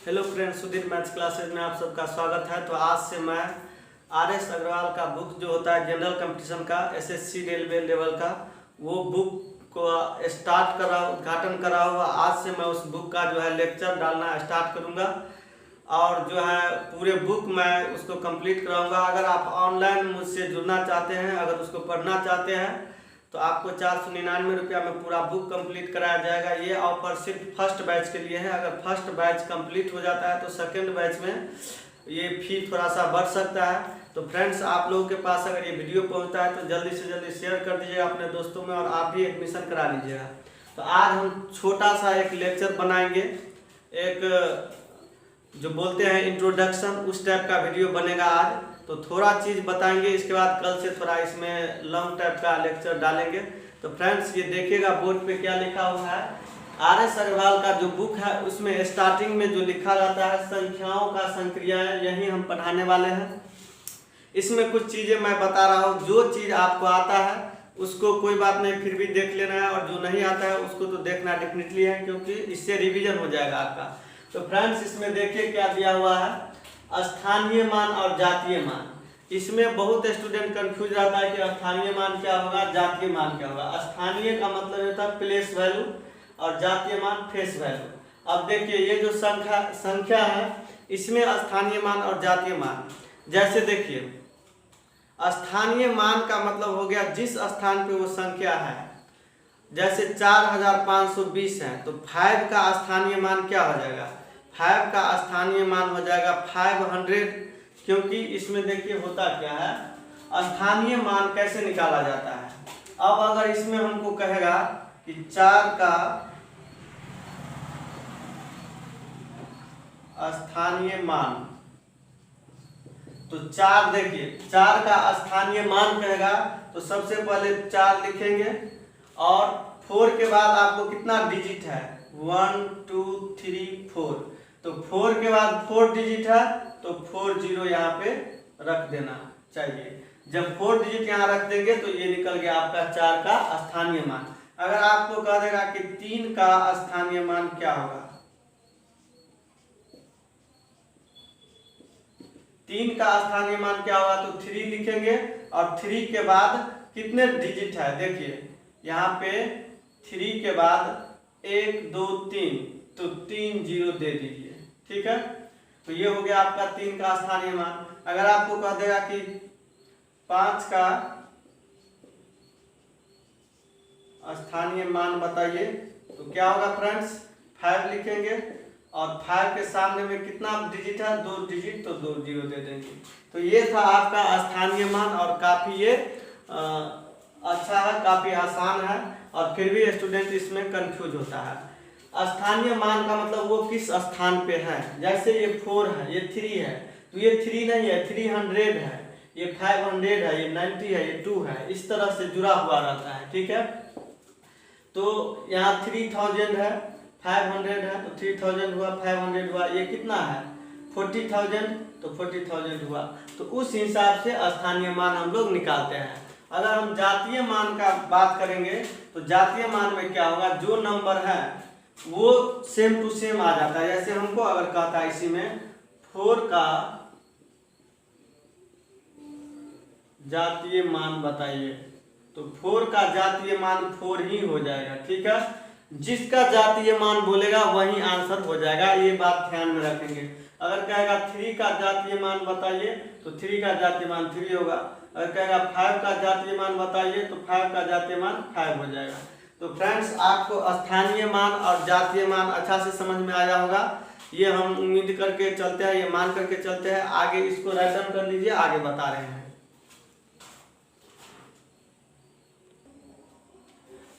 Hello friends, Sudhir maths classes में आप सबका स्वागत है। तो आज से मैं आर.एस. अग्रवाल का बुक जो होता है जनरल कंपटीशन का एसएससी रेलवे लेवल का, वो बुक को स्टार्ट कर रहा हूँ, उद्घाटन कर रहा हूँ। आज से मैं उस बुक का जो है लेक्चर डालना स्टार्ट करूँगा और जो है पूरे बुक मैं उसको कंप्लीट कराऊँगा। अगर आप ऑनलाइन मुझसे जुड़ना चाहते हैं, अगर उसको पढ़ना चाहते हैं तो आपको 499 रुपया में पूरा बुक कंप्लीट कराया जाएगा। ये ऑफर सिर्फ फर्स्ट बैच के लिए है। अगर फर्स्ट बैच कंप्लीट हो जाता है तो सेकंड बैच में ये फी थोड़ा सा बढ़ सकता है। तो फ्रेंड्स, आप लोगों के पास अगर ये वीडियो पहुंचता है तो जल्दी से जल्दी शेयर कर दीजिएगा अपने दोस्तों में और आप भी एडमिशन करा लीजिएगा। तो आज हम छोटा सा एक लेक्चर बनाएंगे, एक जो बोलते हैं इंट्रोडक्शन, उस टाइप का वीडियो बनेगा आज। तो थोड़ा चीज़ बताएंगे, इसके बाद कल से थोड़ा इसमें लॉन्ग टाइप का लेक्चर डालेंगे। तो फ्रेंड्स, ये देखिएगा बोर्ड पे क्या लिखा हुआ है। आर.एस. अग्रवाल का जो बुक है उसमें स्टार्टिंग में जो लिखा रहता है संख्याओं का संक्रियाएं, यही हम पढ़ाने वाले हैं। इसमें कुछ चीज़ें मैं बता रहा हूँ, जो चीज़ आपको आता है उसको कोई बात नहीं, फिर भी देख लेना है, और जो नहीं आता है उसको तो देखना डेफिनेटली है, क्योंकि इससे रिविजन हो जाएगा आपका। तो फ्रेंड्स, इसमें देखिए क्या दिया हुआ है, स्थानीय मान और जातीय मान। इसमें बहुत स्टूडेंट कंफ्यूज रहता है कि स्थानीय मान क्या होगा, जातीय मान क्या होगा। स्थानीय का मतलब होता है प्लेस वैल्यू और जातीय मान फेस वैल्यू। अब देखिए ये जो संख्या है इसमें स्थानीय मान और जातीय मान, जैसे देखिए स्थानीय मान का मतलब हो गया जिस स्थान पे वो संख्या है। जैसे 4520 है तो 5 का स्थानीय मान क्या हो जाएगा, 5 का स्थानीय मान हो जाएगा 500, क्योंकि इसमें देखिए होता क्या है, स्थानीय मान कैसे निकाला जाता है। अब अगर इसमें हमको कहेगा कि 4 का स्थानीय मान, तो 4 देखिए 4 का स्थानीय मान कहेगा तो सबसे पहले 4 लिखेंगे और 4 के बाद आपको कितना डिजिट है, 1 2 3 4। तो 4 के बाद 4 डिजिट है तो 40 यहाँ पे रख देना चाहिए। जब 4 डिजिट यहाँ रख देंगे तो ये निकल गया आपका 4 का स्थानीय मान। अगर आपको कह देगा कि 3 का स्थानीय मान क्या होगा, 3 का स्थानीय मान क्या होगा, तो 3 लिखेंगे और 3 के बाद कितने डिजिट है, देखिए यहाँ पे 3 के बाद 1 2 3, तो 3 0 दे दीजिए, ठीक है। तो ये हो गया आपका 3 का स्थानीय मान। अगर आपको कह देगा कि 5 का स्थानीय मान बताइए, तो क्या होगा फ्रेंड्स, 5 लिखेंगे और 5 के सामने में कितना डिजिट है, 2 डिजिट, तो 2 0 दे देंगे। तो ये था आपका स्थानीय मान, और काफ़ी ये अच्छा है, काफ़ी आसान है, और फिर भी स्टूडेंट इसमें कंफ्यूज होता है। स्थानीय मान का मतलब वो किस स्थान पे है। जैसे ये 4 है, ये 3 है, तो ये 3 नहीं है, 300 है, ये 500 है, ये 90 है, ये 2 है, इस तरह से जुड़ा हुआ रहता है, ठीक है। तो यहाँ 3000 है, 500 है, तो 3000 हुआ, 500 हुआ, ये कितना है 40,000, तो 40,000 हुआ। तो उस हिसाब से स्थानीय मान हम लोग निकालते हैं। अगर हम जातीय मान का बात करेंगे तो जातीय मान में क्या होगा, जो नंबर है वो सेम टू सेम आ जाता है। जैसे हमको अगर कहता है इसी में 4 का जातीय मान बताइए, तो 4 का जातीय मान 4 ही हो जाएगा, ठीक है। जिसका जातीय मान बोलेगा वही आंसर हो जाएगा, ये बात ध्यान में रखेंगे। अगर कहेगा 3 का जातीय मान बताइए तो 3 का जातीय मान 3 होगा। अगर कहेगा 5 का जातीय मान बताइए तो 5 का जातीय मान 5 हो जाएगा। तो फ्रेंड्स, आपको स्थानीय मान और जातीय मान अच्छा से समझ में आया होगा। ये हम उम्मीद करके चलते हैं, ये मान करके चलते हैं। आगे इसको राइट डाउन कर लीजिए, आगे बता रहे हैं।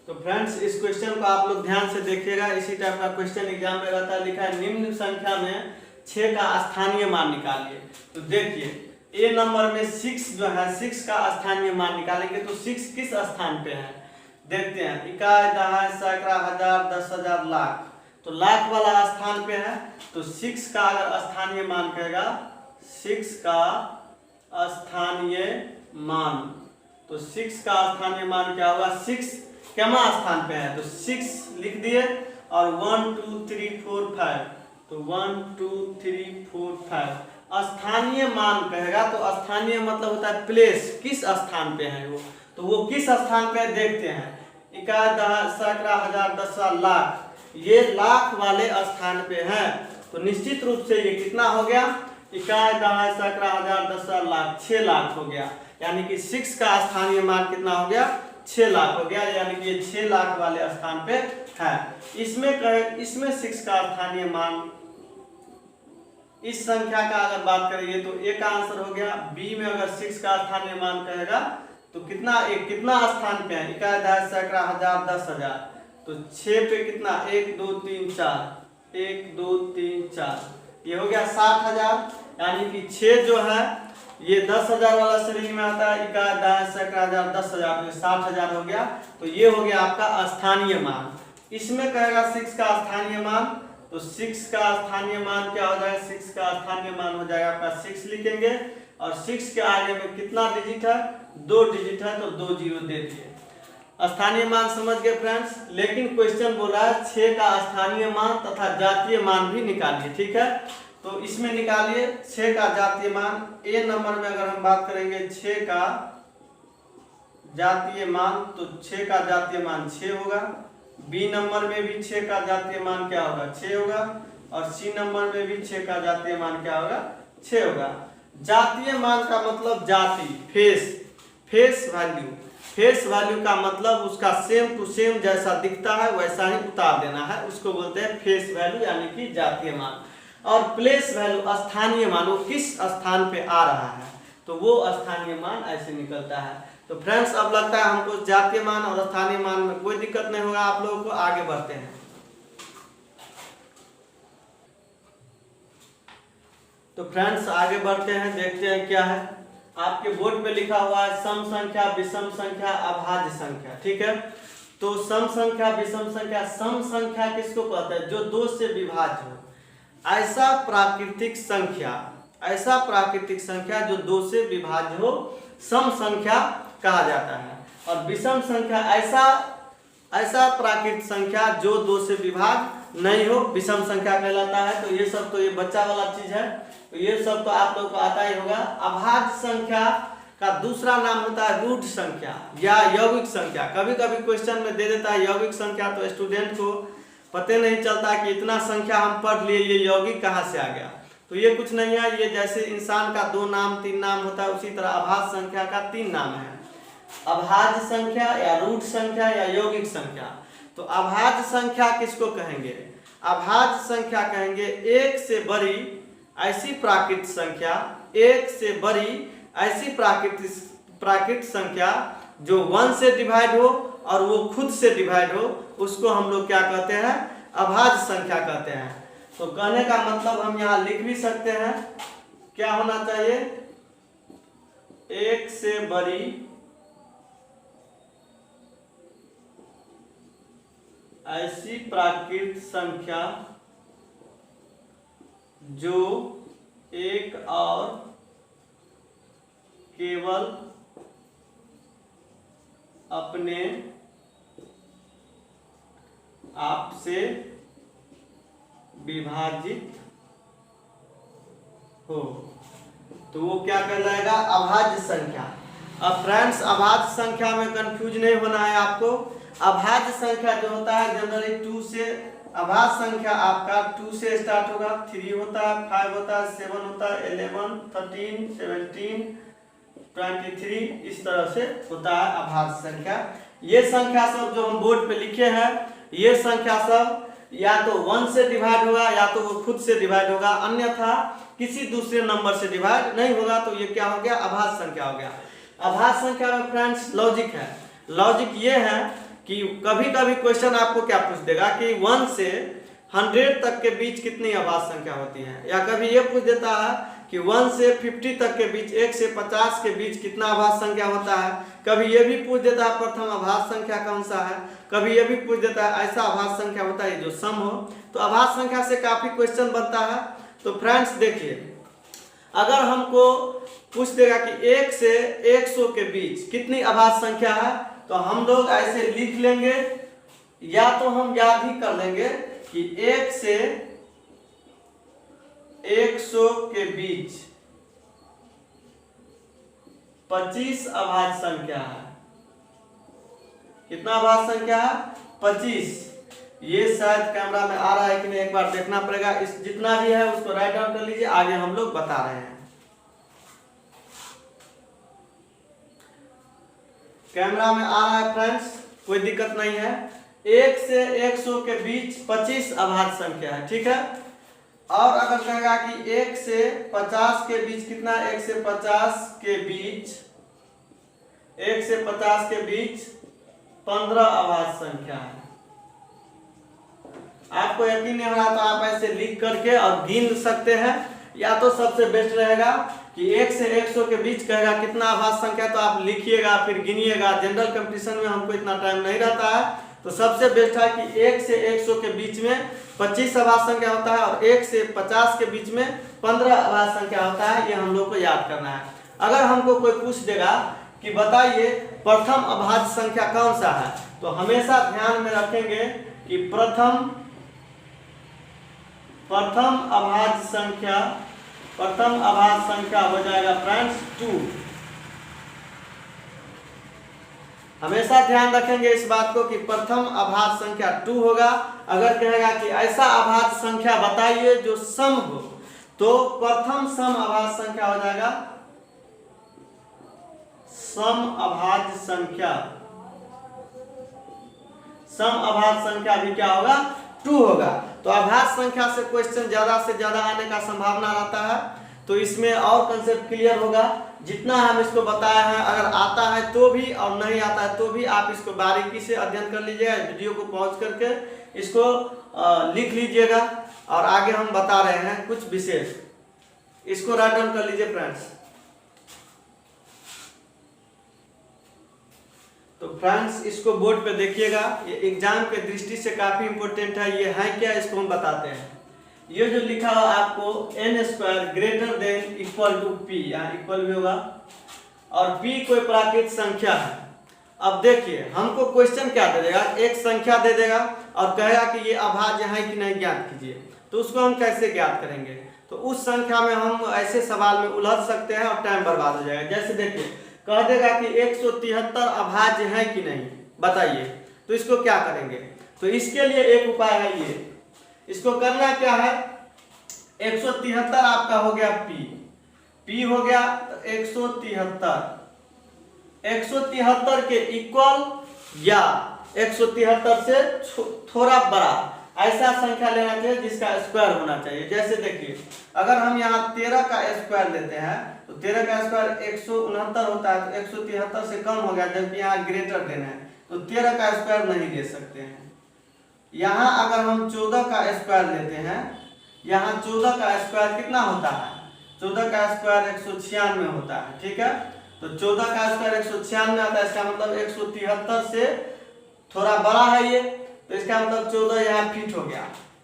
तो फ्रेंड्स, इस क्वेश्चन को आप लोग ध्यान से देखिएगा। इसी टाइप का क्वेश्चन एग्जाम में रहता है, लिखा है निम्न संख्या में 6 का स्थानीय मान निकालिए। तो देखिए ए नंबर में 6 जो है, 6 का स्थानीय मान निकालेंगे तो 6 किस स्थान पे है, देखते हैं। इकाई, दहाई, सैकड़ा, हजार, 10,000, लाख, तो लाख वाला स्थान पे है। तो 6 का अगर स्थानीय मान कहेगा, 6 का स्थानीय मान, तो 6 का स्थानीय मान क्या होगा, 6 केमा स्थान पे है, तो 6 लिख दिए और 1 2 3 4 5, तो 1 2 3 4 5 स्थानीय मान कहेगा तो स्थानीय मतलब होता है प्लेस, किस स्थान पे है वो, तो वो किस स्थान पे देखते हैं। इकाई, दहाई, सैकड़ा, हजार, दसा, लाख, ये लाख वाले स्थान पे है तो निश्चित रूप से ये कितना हो गया, इकाई, दहाई, सैकड़ा, हजार, दसा, लाख, 6 लाख हो गया। यानी कि 6 का स्थानीय मान कितना हो गया, 6 लाख हो गया, यानी कि ये 6 लाख वाले स्थान पे है। इसमें 6 का स्थानीय मान, इस संख्या का अगर बात करेंगे तो ए का आंसर हो गया। बी में अगर 6 का स्थानीय मान कहेगा तो कितना स्थान पे है, इकाई, दहाई, सैकड़ा, हजार, 10,000, तो 6 पे कितना, 1 2 3 4, 1 2 3 4, ये हो गया 60,000। यानी कि 6 जो है ये 10,000 वाला श्रेणी में आता है, इकाई, दहाई, सैकड़ा, हजार, 10,000, तो 60,000 हो गया। तो ये हो गया आपका स्थानीय मान। इसमें कहेगा 6 का स्थानीय मान, तो 6 का स्थानीय मान क्या हो जाएगा, 6 का स्थानीय मान हो जाएगा आपका 6 लिखेंगे, और 6 के आगे में कितना डिजिट है, 2 डिजिट है, तो 2 जीरो दे दिए। स्थानीय मान समझ गए फ्रेंड्स। लेकिन क्वेश्चन बोल रहा है 6 का स्थानीय मान तथा जातीय मान भी निकालिए, ठीक है। तो इसमें निकालिए 6 का जातीय मान। ए नंबर में अगर हम बात करेंगे 6 का जातीय मान, तो 6 का जातीय मान 6 होगा। बी नंबर में भी 6 का जातीय मान क्या होगा, 6 होगा, और सी नंबर में भी 6 का जातीय मान क्या होगा, 6 होगा। जातीय मान का मतलब जाति, फेस वैल्यू। फेस वैल्यू का मतलब उसका सेम टू सेम जैसा दिखता है वैसा ही उतार देना है, उसको बोलते हैं फेस वैल्यू, यानी कि जातीय मान। और प्लेस वैल्यू स्थानीय मान, वो किस स्थान पे आ रहा है, तो वो स्थानीय मान ऐसे निकलता है। तो फ्रेंड्स अब लगता है हमको जातीय मान और स्थानीय मान में कोई दिक्कत नहीं होगा आप लोगों को। आगे बढ़ते हैं। तो फ्रेंड्स आगे बढ़ते हैं, देखते हैं क्या है। आपके बोर्ड पे लिखा हुआ है सम संख्या, विषम संख्या, अभाज्य संख्या, ठीक है। तो सम संख्या, विषम संख्या, सम संख्या किसको कहते हैं, जो 2 से विभाज्य हो। ऐसा प्राकृतिक संख्या जो 2 से विभाज्य हो, सम संख्या कहा जाता है। और विषम संख्या ऐसा प्राकृतिक संख्या जो 2 से विभाज्य नहीं हो, विषम संख्या कहलाता है। तो ये सब तो ये बच्चा वाला चीज है, तो ये सब तो आप लोग को आता ही होगा। अभाज्य संख्या का दूसरा नाम होता है रूढ़ संख्या या यौगिक संख्या। कभी कभी क्वेश्चन में दे देता है यौगिक संख्या, तो स्टूडेंट को पता नहीं चलता कि इतना संख्या हम पढ़ लिए, ये यौगिक कहाँ से आ गया। तो ये कुछ नहीं है, ये जैसे इंसान का 2 नाम 3 नाम होता है, उसी तरह अभाज्य संख्या का 3 नाम है, अभाज्य संख्या या रूढ़ संख्या या यौगिक संख्या। तो अभाज्य संख्या किसको कहेंगे, अभाज्य संख्या कहेंगे 1 से बड़ी ऐसी प्राकृतिक संख्या, 1 से बड़ी ऐसी प्राकृतिक संख्या जो 1 से डिवाइड हो और वो खुद से डिवाइड हो, उसको हम लोग क्या कहते हैं, अभाज्य संख्या कहते हैं। तो कहने का मतलब हम यहाँ लिख भी सकते हैं, क्या होना चाहिए, 1 से बड़ी ऐसी प्राकृतिक संख्या जो एक और केवल अपने आप से विभाजित हो, तो वो क्या कहलाएगा, अभाज्य संख्या। अब फ्रेंड्स अभाज्य संख्या में कंफ्यूज नहीं होना है आपको। अभाज्य संख्या जो होता है जनरली 2 से, अभाज्य संख्या आपका 2 से स्टार्ट होगा, 3 होता है, 5 होता है, 7 होता है, 11, 13, 17, 23, इस तरह से होता है अभाज्य संख्या। ये संख्या सब जो हम बोर्ड पे लिखे हैं, ये संख्या सब या तो 1 से डिवाइड होगा या तो वो खुद से डिवाइड होगा, अन्यथा किसी दूसरे नंबर से डिवाइड नहीं होगा। तो ये क्या हो गया, अभाज्य संख्या हो गया। अभाज्य संख्या में फ्रेंड्स लॉजिक है, लॉजिक ये है कि कभी कभी क्वेश्चन आपको क्या पूछ देगा कि 1 से 100 तक के बीच कितनी अभाज्य संख्या होती है, या कभी ये पूछ देता है कि 1 से 50 तक के बीच, 1 से 50 के बीच कितना अभाज्य संख्या होता है। कभी ये भी पूछ देता है प्रथम अभाज्य संख्या कौन सा है, कभी ये भी पूछ देता है ऐसा अभाज्य संख्या होता है जो सम हो। तो अभाज्य संख्या से काफी क्वेश्चन बनता है। तो फ्रेंड्स देखिए, अगर हमको पूछ देगा कि 1 से 100 के बीच कितनी अभाज्य संख्या है, तो हम लोग ऐसे लिख लेंगे, या तो हम याद ही कर लेंगे कि 1 से 100 के बीच 25 अभाज्य संख्या है। कितना अभाज्य संख्या है? 25। ये शायद कैमरा में आ रहा है कि नहीं एक बार देखना पड़ेगा। इस जितना भी है उसको राइट डाउन कर लीजिए, आगे हम लोग बता रहे हैं। कैमरा में आ रहा है फ्रेंड्स, कोई दिक्कत नहीं है। 1 से 100 के बीच 25 अभाज्य संख्या है, ठीक है। और अगर कहेगा कि 1 से 50 के बीच कितना, 1 से 50 के बीच 1 से 50 के बीच 15 अभाज्य संख्या है। आपको यकीन नहीं हो रहा तो आप ऐसे लिख करके और गिन सकते हैं, या तो सबसे बेस्ट रहेगा कि 1 से 100 के बीच कहेगा कितना अभाज्य संख्या, तो आप लिखिएगा फिर गिनिएगा। जनरल कंपटीशन में हमको इतना टाइम नहीं रहता है, तो सबसे बेस्ट है कि 1 से 100 के बीच में 25 अभाज्य संख्या होता है और 1 से 50 के बीच में 15 अभाज्य संख्या होता है। ये हम लोग को याद करना है। अगर हमको कोई पूछ देगा कि बताइए प्रथम अभाज्य संख्या कौन सा है, तो हमेशा ध्यान में रखेंगे कि प्रथम अभाज्य संख्या हो जाएगा फ्रेंड्स 2। हमेशा ध्यान रखेंगे इस बात को कि प्रथम अभाज्य संख्या 2 होगा। अगर कहेगा कि ऐसा अभाज्य संख्या बताइए जो सम हो, तो प्रथम सम अभाज्य संख्या हो जाएगा सम अभाज्य संख्या भी क्या होगा? 2 होगा। तो अभाज्य संख्या से क्वेश्चन ज्यादा से ज्यादा आने का संभावना रहता है, तो इसमें और कंसेप्ट क्लियर होगा। जितना हम इसको बताए हैं, अगर आता है तो भी और नहीं आता है तो भी आप इसको बारीकी से अध्ययन कर लीजिएगा। वीडियो को पॉज करके इसको लिख लीजिएगा, और आगे हम बता रहे हैं कुछ विशेष। इसको राइट डाउन कर लीजिए फ्रेंड्स। तो फ्रेंड्स इसको बोर्ड पे देखिएगा, ये एग्जाम के दृष्टि से काफी इंपॉर्टेंट है। ये है क्या, इसको हम बताते हैं। ये जो लिखा हुआ आपको n² greater than equal to p, यहाँ इक्वल भी होगा, और p कोई प्राकृत संख्या है। अब देखिए हमको क्वेश्चन क्या दे देगा, एक संख्या दे देगा और कहेगा कि ये अभाज्य है कि नहीं ज्ञात कीजिए। तो उसको हम कैसे ज्ञात करेंगे? तो उस संख्या में हम ऐसे सवाल में उलझ सकते हैं और टाइम बर्बाद हो जाएगा। जैसे देखिए कह देगा कि 173 अभाज्य है कि नहीं बताइए, तो इसको क्या करेंगे? तो इसके लिए एक उपाय है, ये इसको करना क्या है, 173 आपका हो गया p हो गया, तो 173 के इक्वल या 173 से थोड़ा बड़ा ऐसा संख्या लेना चाहिए जिसका स्क्वायर होना चाहिए। जैसे देखिए अगर हम यहाँ 13 का स्क्वायर लेते हैं तो 13 का स्क्वायर 169 होता है, तो 173 से कम हो गया, जबकि यहाँ ग्रेटर देना है तो 13 का स्क्वायर नहीं ले सकते हैं। यहाँ अगर हम 14 का स्क्वायर लेते हैं, यहाँ 14 का स्क्वायर कितना होता है, 14 का स्क्वायर 196 होता है, ठीक है। तो 14 का स्क्वायर 196 आता है, इसका मतलब 173 से थोड़ा बड़ा है ये, तो इसका मतलब 14 यहाँ फिट हो गया।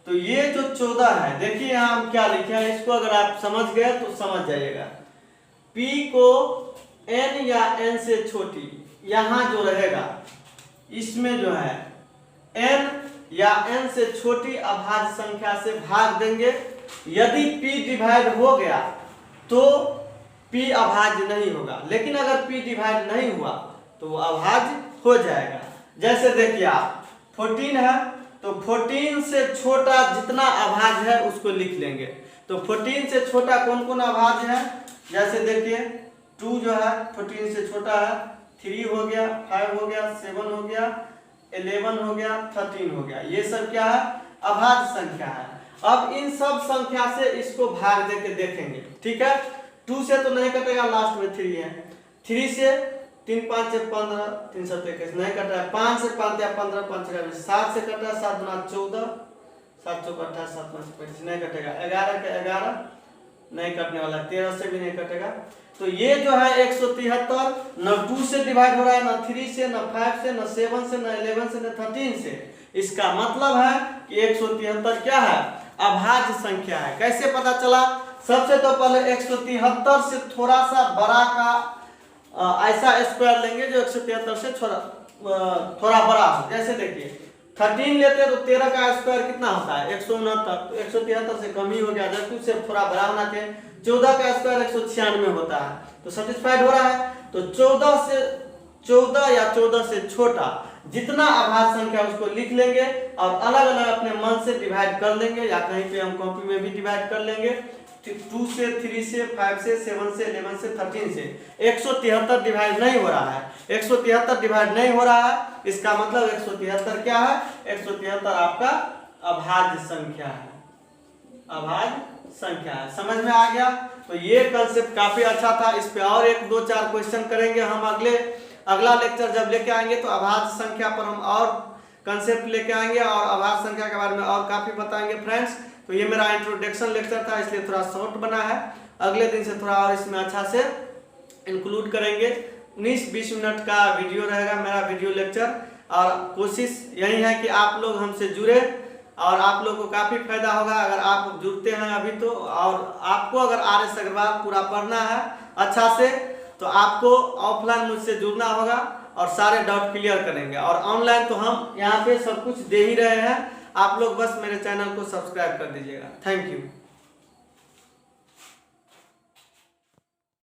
तो ये जो 14 है, देखिए यहाँ हम क्या लिखे हैं, इसको अगर आप समझ गए तो समझ जाइएगा। p को n या n से छोटी यहाँ जो रहेगा इसमें जो है n या n से छोटी अभाज्य संख्या से भाग देंगे। यदि p डिवाइड हो गया तो p अभाज्य नहीं होगा, लेकिन अगर p डिवाइड नहीं हुआ तो वो अभाज्य हो जाएगा। जैसे देखिए आप 14 है, तो 14 से छोटा जितना अभाज्य है उसको लिख लेंगे। तो 14 से छोटा कौन कौन अभाज्य है, जैसे देखिए 2 जो है 14 से छोटा है, 3 हो गया, 5 हो गया, 7 हो गया, 11 हो गया, 13 हो गया। ये सब क्या है, अभाज्य संख्या है। अब इन सब संख्या से इसको भाग देके देखेंगे, ठीक है। 2 से तो नहीं कटेगा, लास्ट में 3 है, 3 से 3 5 से 15, 3 7 21 नहीं कट रहा है, 5 से 5 या 15 5 का 7 से कट रहा है, 7 गुना 14, 7 चौक 28, 7 5 25 नहीं कटेगा, 11 का 11 नहीं कटने वाला, 13 से भी नहीं कटेगा। तो ये जो है 173 न 2 से डिवाइड हो रहा है, न 3 से, न 5 से, न 7 से, न 11 से, न 13 से। इसका मतलब है कि 173 क्या है, अभाज्य संख्या है। कैसे पता चला? सबसे तो पहले 173 से थोड़ा सा बड़ा का ऐसा स्क्वायर लेंगे जो 173 से थोड़ा बड़ा हो। जैसे देखिए 13 लेते हैं तो 13 का स्क्वायर कितना होता है 169, तो 173 से कम ही हो गया, जबकि उससे थोड़ा बड़ा होना चाहिए। 14 का स्क्वायर 196 होता है, तो सेटिस्फाइड हो रहा है। तो 14 या 14 से छोटा जितना अभाज्य संख्या उसको लिख लेंगे और अलग अलग अपने मन से डिवाइड कर लेंगे, या कहीं पे हम कॉपी में भी डिवाइड कर लेंगे। 2 से, 3 से, 5 से, 7 से, 11 से, 13 से 173 डिवाइड नहीं हो रहा है। 173 डिवाइड नहीं हो रहा है, इसका मतलब 173 क्या है, 173 आपका अभाज्य संख्या है, अभाज्य संख्या है। समझ में आ गया? तो ये कंसेप्ट काफी अच्छा था। इस पे और 1-2-4 क्वेश्चन करेंगे हम अगला लेक्चर जब लेके आएंगे, तो अभाज्य संख्या पर हम और कंसेप्ट लेके आएंगे और अभाज्य संख्या के बारे में और काफी बताएंगे फ्रेंड्स। तो ये मेरा इंट्रोडक्शन लेक्चर था, इसलिए थोड़ा शॉर्ट बना है। अगले दिन से थोड़ा और इसमें अच्छा से इंक्लूड करेंगे। 19-20 मिनट का वीडियो रहेगा मेरा वीडियो लेक्चर, और कोशिश यही है कि आप लोग हमसे जुड़े और आप लोग को काफी फायदा होगा अगर आप जुड़ते हैं अभी तो। और आपको अगर आर.एस. अग्रवाल पूरा पढ़ना है अच्छा से, तो आपको ऑफलाइन मुझसे जुड़ना होगा और सारे डाउट क्लियर करेंगे। और ऑनलाइन तो हम यहाँ पे सब कुछ दे ही रहे हैं, आप लोग बस मेरे चैनल को सब्सक्राइब कर दीजिएगा। Thank you.